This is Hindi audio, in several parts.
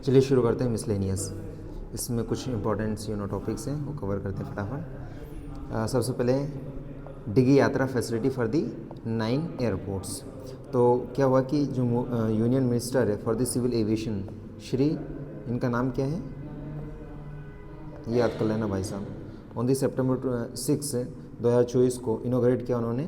चलिए शुरू करते हैं मिसलेनियस। इसमें कुछ इंपॉर्टेंट टॉपिक्स हैं, वो कवर करते हैं फटाफट। सबसे पहले डिगी Yatra facility for the 9 airports. तो क्या हुआ कि जो यूनियन मिनिस्टर है for the civil aviation, Shri, इनका नाम क्या है ये याद कर लेना भाई साहब। ऑन दी सितंबर 6 2024 को इनोग्रेट किया उन्होंने,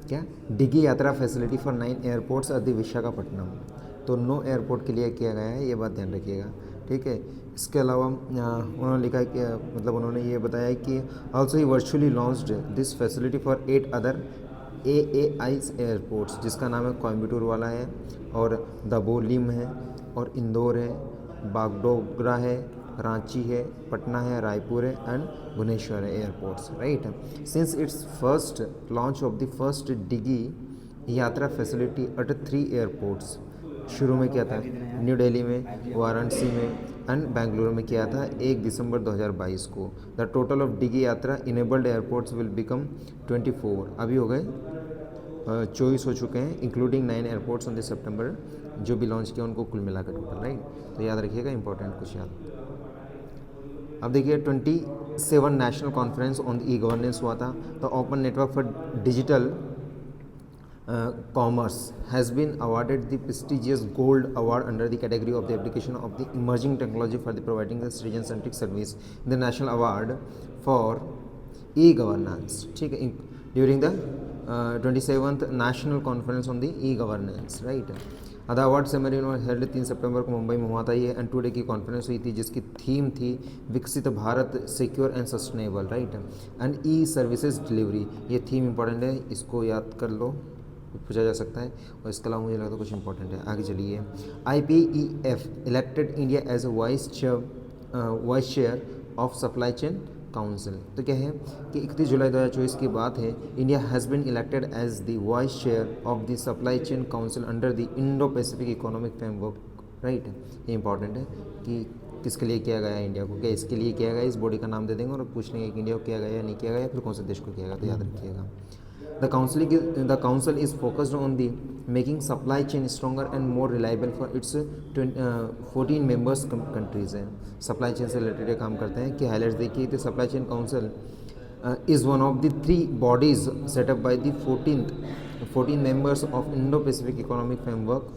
क्या, डिगी Yatra facility for 9 airports at the Visakhapatnam. तो 9 एयरपोर्ट के लिए किया गया है, ये बात ध्यान रखिएगा, ठीक है। इसके अलावा उन्होंने लिखा कि मतलब उन्होंने ये बताया कि also he virtually launched this facility for 8 other AAI's airports, जिसका नाम है कोयम्बटूर वाला है, और दबोलिम है, और इंदौर है, बागडोगरा है, रांची है, पटना है, रायपुर है एंड भुवनेश्वर है airports, right. Since it's first launch of the first Digi Yatra facility eight 3 airports, शुरू में किया था न्यू दिल्ली में, वाराणसी में एंड बेंगलुरु में किया था 1 दिसंबर 2022 को। द टोटल ऑफ डिगी यात्रा इनेबल्ड एयरपोर्ट्स विल बिकम 24, अभी हो गए 24 हो चुके हैं, including 9 airports on the September जो भी लॉन्च किया उनको कुल मिलाकर टोटल, राइट। तो याद रखिएगा, इंपॉर्टेंट कुछ याद। अब देखिए 27 national conference on e governance हुआ था। तो open network for digital commerce has been awarded the prestigious gold award under the category of the application of the emerging technology for the providing the citizen-centric service in the national award for e-governance, ठीक है, during the 27th national conference on the e-governance, right। The award ceremony held 3 सितंबर को मुंबई में हुआ था ये, एंड टुडे की कॉन्फ्रेंस हुई थी जिसकी थीम थी विकसित Bharat secure and sustainable, right, and E services delivery. ये थीम इंपॉर्टेंट है, इसको याद कर लो, पूछा जा सकता है। और इसके अलावा मुझे लगता है कुछ इंपॉर्टेंट है, आगे चलिए। IPEF elected India as a vice chair of supply chain council. तो क्या है कि 31 जुलाई 2024 की बात है, India has been elected as the vice chair of the supply chain council under the Indo Pacific economic framework, right. ये इंपॉर्टेंट है कि किसके लिए किया गया है इंडिया को, क्या इसके लिए किया गया, इस बॉडी का नाम दे देंगे और पूछ लेंगे कि इंडिया को किया गया या नहीं किया गया, फिर कौन से देश को किया गया, तो याद रखिएगा। The council is focused on the making supply chain stronger and more reliable for its 14 members countries हैं, सप्लाई चेन से रिलेटेड काम करते हैं। कि हाईलाइट्स देखिए, तो supply chain council is one of the 3 bodies set up by the 14 members of Indo-Pacific Economic Framework.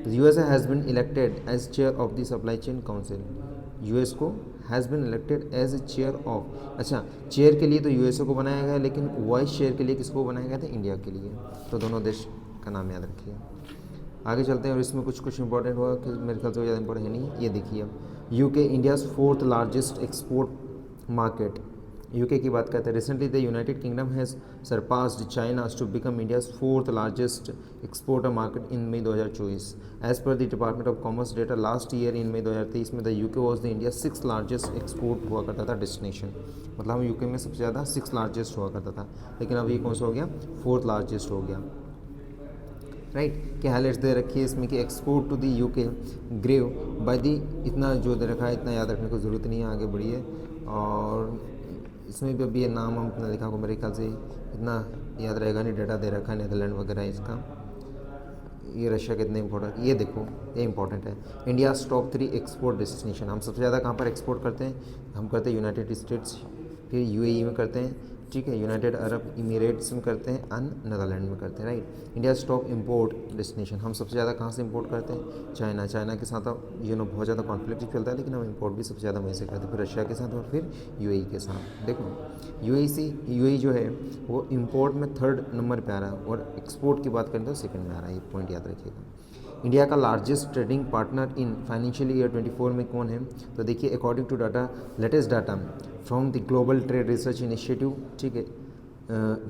The USA has been elected as chair of the supply chain council. US को has been elected as a chair of, अच्छा, चेयर के लिए तो यूएसए को बनाया गया, लेकिन वाइस चेयर के लिए किसको बनाया गया था, इंडिया के लिए। तो दोनों देश का नाम याद रखिए। आगे चलते हैं, और इसमें कुछ इंपॉर्टेंट हुआ कि मेरे ख्याल से ज़्यादा इंपॉर्टेंट है नहीं। ये देखिए, अब UK India's 4th largest export market, UK की बात करते हैं। Recently the United Kingdom has surpassed China to become India's 4th largest exporter market in May 2024। As per the department of commerce data last year in May 2023 में the UK was the India 6th largest export हुआ करता था डेस्टिनेशन, मतलब हम यूके में सबसे ज़्यादा 6th लार्जेस्ट हुआ करता था, लेकिन अब ये कौन सा हो गया, 4th लार्जेस्ट हो गया, राइट। क्या हाईलाइट्स दे रखी है इसमें कि export to the UK grew by the, इतना जो दे रखा है इतना याद रखने की ज़रूरत नहीं है, आगे बढ़िए। और इसमें भी अभी ये नाम हम इतना लिखा को मेरे ख्याल से इतना याद रहेगा नहीं, डेटा दे रखा है नीदरलैंड वगैरह इसका। ये रशिया कितने इंपॉर्टेंट, ये देखो ये इंपॉर्टेंट है। इंडिया टॉप 3 एक्सपोर्ट डेस्टिनेशन, हम सबसे ज़्यादा कहाँ पर एक्सपोर्ट करते हैं, हम करते हैं यूनाइटेड स्टेट्स, फिर यूएई में करते हैं, ठीक है, यूनाइटेड अरब इमिरेट्स में करते हैं, एंड नीदरलैंड में करते हैं, right. India top import destination, हम सबसे ज़्यादा कहाँ से इंपोर्ट करते हैं, चाइना। चाइना के साथ अब बहुत ज़्यादा कॉन्फ्लिक्ट चलता है, लेकिन हम इंपोर्ट भी सबसे ज़्यादा वहीं से करते हैं, फिर रशिया के साथ और फिर यूएई के साथ। देखो यूएई जो है वो इंपोर्ट में 3rd नंबर पे आ रहा है, और एक्सपोर्ट की बात करें तो 2nd में आ रहा है, ये पॉइंट याद रखिएगा। इंडिया का largest trading partner in financial year 24 में कौन है, तो देखिए according to data, latest data from the global trade research initiative, ठीक है,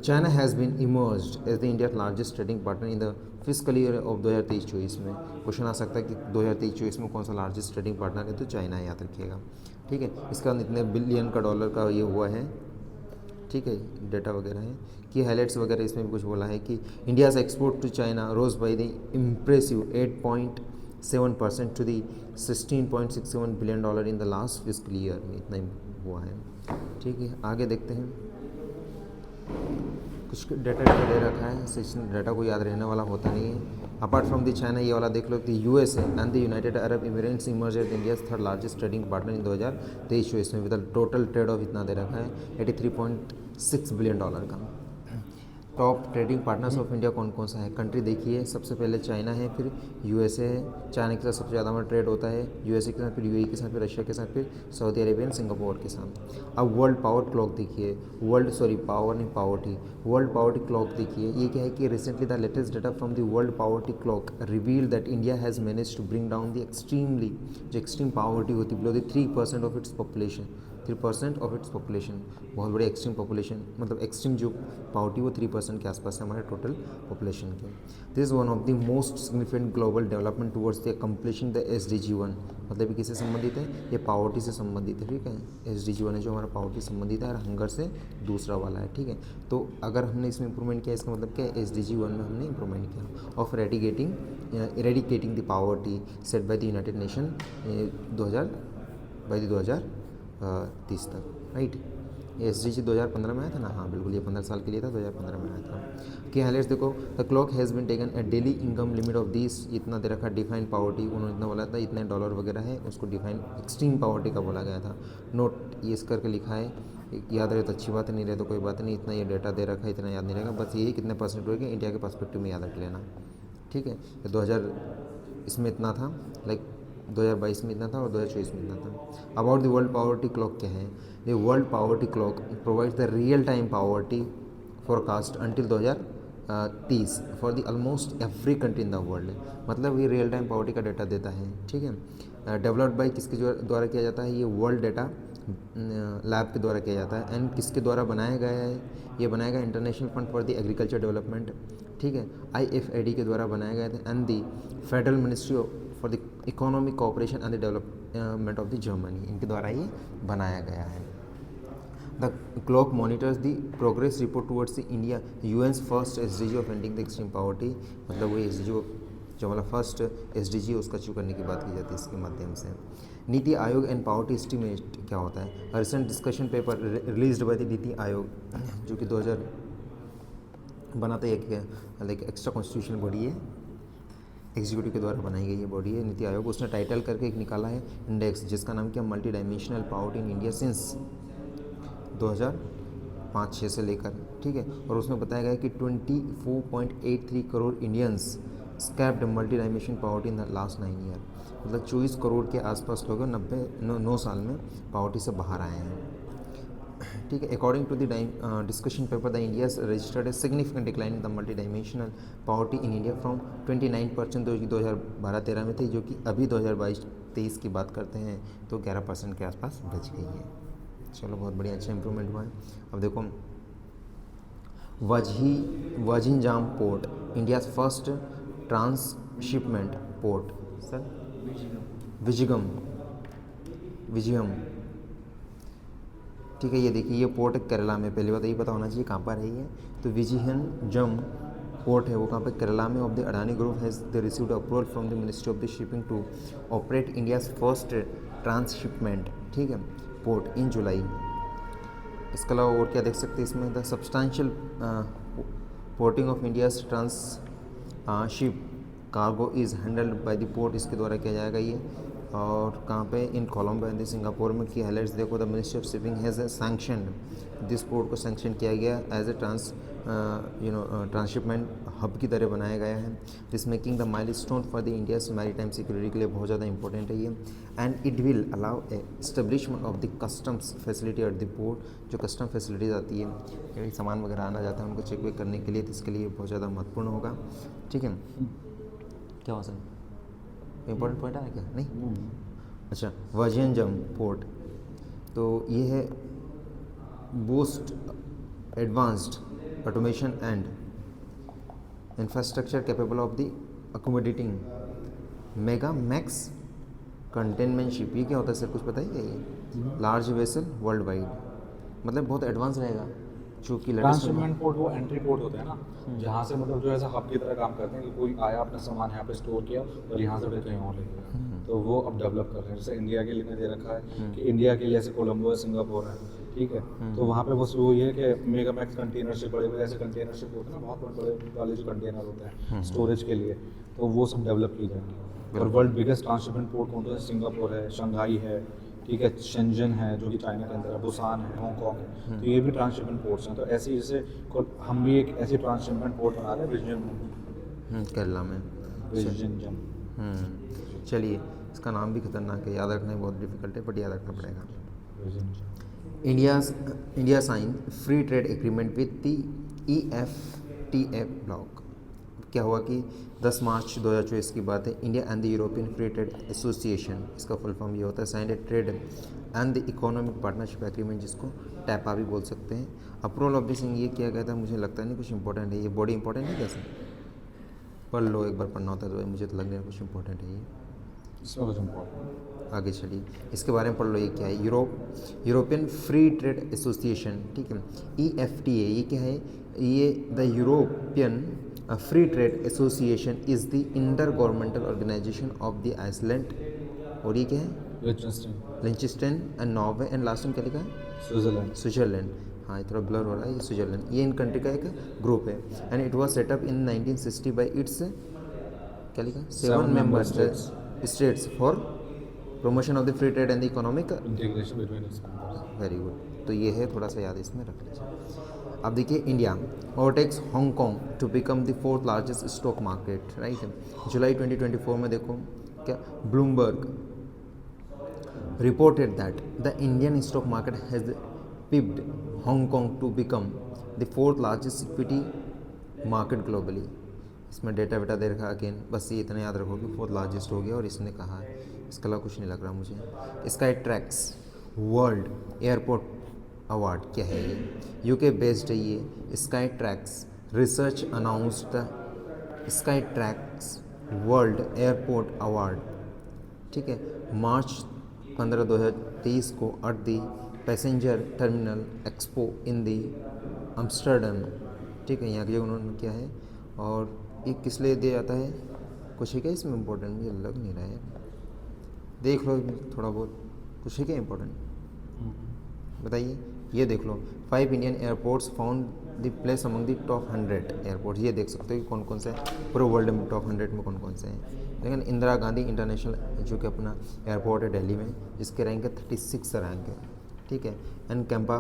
China has been emerged as the India largest trading partner in the fiscal year of 2023-24 में। क्वेश्चन आ सकता है कि 2023-24 में कौन सा लार्जेस्ट ट्रेडिंग पार्टनर है, तो चाइना, याद रखिएगा, ठीक है। इसका इतने बिलियन का डॉलर का ये हुआ है, ठीक है, डेटा वगैरह है कि हाईलाइट्स वगैरह इसमें भी कुछ बोला है कि India's export to China rose by the impressive 8.7% to the $16.67 billion in the last fiscal year में, इतना हुआ है, ठीक है। आगे देखते हैं, कुछ डेटा दे रखा है, सेशन डेटा को याद रहने वाला होता नहीं है, अपार्ट फ्रॉम द चाइना, ये वाला देख लो, the USA and the United Arab Emirates emerge as India third largest trading partner in 2023-24 में, विद टोटल ट्रेड ऑफ इतना दे रखा है $83.6 बिलियन का। Top trading partners of India कौन कौन सा है? कंट्री देखिए, सबसे पहले चाइना है, फिर यूएसए है, चाइना के साथ सबसे ज़्यादा हमारा ट्रेड होता है, यूएसए के साथ, फिर यूएई के साथ, फिर रशिया के साथ, फिर सऊदी अरेबियन, सिंगापुर के साथ। अब वर्ल्ड पावर क्लॉक देखिए, वर्ल्ड पावर्टी क्लॉक देखिए, ये क्या है कि recently the latest data from the world poverty clock reveal that India has manage to bring down the extreme poverty होती है below the 3% of its population, 3% of its population, बहुत बड़ी एक्सट्रीम पॉपुलेशन, मतलब एक्सट्रीम जो पावर्टी वो 3% के आसपास है हमारे टोटल पॉपुलेशन के। This is one of the most significant global development towards the completion the SDG 1, मतलब किससे संबंधित है? ये पावर्टी से संबंधित है, ठीक है। SDG 1 है जो हमारा पावर्टी से संबंधित है, और हंगर से दूसरा वाला है, ठीक है। तो अगर हमने इसमें इंप्रूवमेंट किया, इसका मतलब क्या है? SDG 1 में हमने इंप्रूवमेंट किया of eradicating the poverty set by the United nation 2030 तक, राइट। SDG 2015 में आया था ना, हाँ बिल्कुल, ये 15 साल के लिए था, 2015 में आया था। कि हाईलाइट्स देखो, the clock has been taken a daily income limit of this, इतना दे रखा डिफाइंड पावर्टी, उन्होंने इतना बोला था, इतने डॉलर वगैरह है, उसको डिफाइन एक्सट्रीम पावर्टी का बोला गया था। नोट ये इस करके लिखा है, याद रहे तो अच्छी बात है, नहीं रहे तो कोई बात नहीं, इतना ये डेटा दे रखा है, इतना याद नहीं रहेगा, बस यही कितने परसेंट होगा इंडिया के पर्सपेक्टिव में याद रख लेना, ठीक है। 2000 इसमें इतना था, लाइक 2022 में इतना था और 2024 में इतना था। About the world poverty clock क्या है? The world poverty clock provides the real time poverty forecast until 2030 for the almost every country in the world, मतलब ये रियल टाइम पावर्टी का डेटा देता है, ठीक है। डेवलप्ड बाई किसके द्वारा किया जाता है? ये वर्ल्ड डेटा लैब के द्वारा किया जाता है। एंड किसके द्वारा बनाया गया है? ये बनाया गया international fund for the agriculture development, ठीक है, IFAD के द्वारा बनाया गया था, and the federal ministry for the economic cooperation and the development of the Germany, इनके द्वारा ये बनाया गया है। The clock monitors the progress report towards the India UN's first SDG of ending the extreme poverty, मतलब वो SDG जो वाला फर्स्ट SDG उसका अचीव करने की बात की जाती है इसके माध्यम से। NITI Aayog and poverty estimate क्या होता है? Recent discussion paper released by the NITI Aayog, जो कि 2000 बनाते एक लाइक एक्स्ट्रा कॉन्स्टिट्यूशनल बॉडी है, एग्जीक्यूटिव के द्वारा बनाई गई ये बॉडी है नीति आयोग। उसने टाइटल करके एक निकाला है इंडेक्स, जिसका नाम क्या? Multi dimensional poverty in India since 2005-6 से लेकर, ठीक है। और उसमें बताया गया कि 24.83 crore Indians escaped multi dimension poverty in the last 9 year, मतलब 24 करोड़ के आसपास लोग 9 साल में पावर्टी से बाहर आए हैं, ठीक है। According to the discussion paper, the India registered a significant decline in the multi dimensional poverty in India from 29% जो कि 2012-13 में थी, जो कि अभी 2022-23 की बात करते हैं तो 11% के आसपास बच गई है। चलो बहुत बढ़िया, अच्छा इंप्रूवमेंट हुआ है। अब देखो, Vizhinjam port, India first transshipment port, sir Vizhinjam, ठीक है। ये देखिए, ये पोर्ट केरला में, पहली बात यही पता होना चाहिए कहाँ पर है ये, तो विजिगम पोर्ट है वो कहाँ पे? केरला में। Of the Adani group has the received approval from the ministry of the shipping to operate India's first transshipment, ठीक है, पोर्ट इन जुलाई। इसके अलावा और क्या देख सकते हैं इसमें? The substantial porting of India's ship cargo is handled by the port, इसके द्वारा किया जाएगा ये। और कहाँ पे? इन कोलंबो एंड सिंगापुर में। की हाईलाइट्स देखो, the ministry of shipping has sanctioned this port को सैंक्शन किया गया एज ए ट्रांसशिपमेंट हब की तरह बनाया गया है। This making the milestone for the India's maritime security के लिए बहुत ज़्यादा इंपॉर्टेंट है ये। And it will allow establishment of the customs facility at the port, जो कस्टम फैसिलिटीज आती है, सामान वगैरह आना जाता है उनको चेक वेक करने के लिए, तो इसके लिए बहुत ज़्यादा महत्वपूर्ण होगा, ठीक है। क्या हो सर इंपॉर्टेंट पॉइंट आया क्या? नहीं, अच्छा। वजिंजम पोर्ट, तो ये है boost advanced automation and infrastructure capable of the accommodating mega max containment ship. ये क्या होता है सर, कुछ बताइए? ये लार्ज वेसल वर्ल्ड वाइड, मतलब बहुत एडवांस रहेगा, चूँकि ट्रांसशिपमेंट पोर्ट वो एंट्री पोर्ट होता है ना, जहाँ से मतलब जो ऐसा हब की तरह काम करते हैं कि कोई आया, अपना सामान यहाँ पे स्टोर किया और यहाँ से फिर कहीं और ले गया। तो वो अब डेवलप कर रहे हैं। जैसे इंडिया के लिए मैंने दे रखा है कि इंडिया के लिए जैसे कोलंबो है, सिंगापुर है, ठीक है, तो वहाँ पे बस वो ये है कि मेगामैक्स कंटेनरशिप, बड़े बड़े ऐसे कंटेनरशिप होते हैं ना, बहुत बड़े बड़े वाले जो कंटेनर होते हैं स्टोरेज के लिए, तो वो सब डेवलप की जाएंगी। और वर्ल्ड बिगेस्ट ट्रांसशिपमेंट पोर्ट कौन सा है? सिंगापुर है, शंघाई है, ठीक है, शेंजन है जो कि चाइना के अंदर है, बुसान है, हांगकॉन्ग है, तो ये भी ट्रांसशिपमेंट पोर्ट्स हैं। तो ऐसे ही जैसे हम भी एक ऐसी ट्रांसशिपमेंट पोर्ट बना रहे हैं केरला में। विजनजम। चलिए, इसका नाम भी खतरनाक है, याद रखना ही बहुत डिफिकल्ट है, बट याद रखना पड़ेगा। Vizhinjam. India sign free trade agreement with the EFTA bloc. क्या हुआ कि 10 मार्च 2024 की बात है, India and the European free trade association, इसका फुल फॉर्म ये होता है signed a trade and the economic partnership agreement, जिसको टैपा भी बोल सकते हैं। अप्रूवल ऑफ दिस ये किया गया था, मुझे लगता नहीं कुछ इंपॉर्टेंट है, ये बॉडी इंपॉर्टेंट है कैसे पढ़ लो, एक बार पढ़ना होता है तो मुझे तो लग रहा है कुछ इंपॉर्टेंट है ये। इसमें कुछ इम्पोर्टेंट आगे चलिए, इसके बारे में पढ़ लो, ये क्या है, यूरोपियन फ्री ट्रेड एसोसिएशन, ठीक है, EFTA, ये क्या है, ये the European free trade association is the inter governmental organisation of the Iceland, और ये क्या है, Liechtenstein and Norway and last में क्या लिखा है, स्विट्जरलैंड। हाँ, ये थोड़ा ब्लर हो रहा है, ये स्विट्जरलैंड, ये इन कंट्री का एक ग्रुप है, and it was setup in 1960 bye it's क्या लिखा, 7 member states for promotion of the free trade and the economic integration between its members. Very good. तो ये है, थोड़ा सा याद इसमें रख लीजिए। अब देखिए, India overtakes Hong Kong to become the 4th largest stock market, right. July 2024 में देखो क्या, Bloomberg reported that the Indian stock market has pipped Hong Kong to become the 4th largest equity market globally. इसमें डेटा वेटा दे रखा अगेन, बस ये इतना याद रखो कि 4th लार्जेस्ट हो गया, और इसने कहा है, इसके अलावा कुछ नहीं लग रहा मुझे। Skytrax world airport award क्या है ये, UK बेस्ड है ये। Skytrax research announced the Skytrax world airport award, ठीक है, मार्च 15, 2023 को at the passenger terminal expo in the Amsterdam, ठीक है, यहाँ की उन्होंने किया है। और ये किस लिए दिया जाता है, कुछ है क्या इसमें इम्पोर्टेंट, मुझे लग नहीं रहा है, देख लो थोड़ा बहुत, कुछ है क्या इम्पोर्टेंट बताइए। ये देख लो, 5 Indian airports found the place among the top 100 airports, ये देख सकते हो कि कौन कौन से पूरे वर्ल्ड में टॉप 100 में कौन कौन से हैं। लेकिन इंदिरा गांधी इंटरनेशनल जो कि अपना एयरपोर्ट है दिल्ली में, जिसके रैंक है 36 रैंक है, ठीक है। एंड कैंपा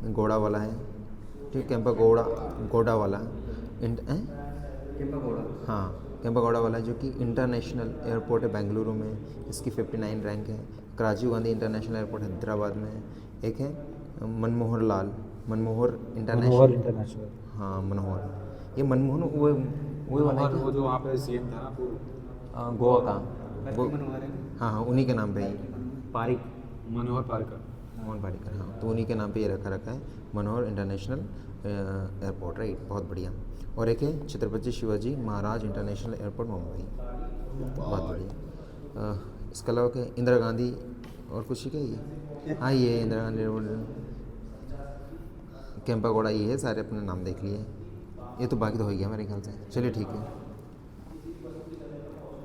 गोड़ा वाला है, ठीक, कैंपा गोड़ा वाला हाँ, कैंपा गौड़ा वाला जो कि इंटरनेशनल एयरपोर्ट है बेंगलुरु में, इसकी 59 रैंक है। राजीव गांधी इंटरनेशनल एयरपोर्ट हैदराबाद में है। एक है मनमोहर इंटरनेशनल, हाँ मनोहर, ये मनमोहन वो वाला है वो जो वहाँ पे CM था ना वो गोवा का, हाँ हाँ उन्हीं के नाम पे ही, मनोहर पारिकर, हाँ, तो उन्हीं के नाम पे ये रखा है मनोहर इंटरनेशनल एयरपोर्ट, राइट, बहुत बढ़िया। और एक है छत्रपति शिवाजी महाराज इंटरनेशनल एयरपोर्ट मुंबई, बहुत बढ़िया। इसके अलावा क्या, इंदिरा गांधी और कुछ क्या ये, हाँ ये इंदिरा गांधी एयरपोर्ट, कैंपा गौड़ा, ये है, सारे अपने नाम देख लिए, ये तो बाकी तो हो गया मेरे ख्याल से। चलिए ठीक है।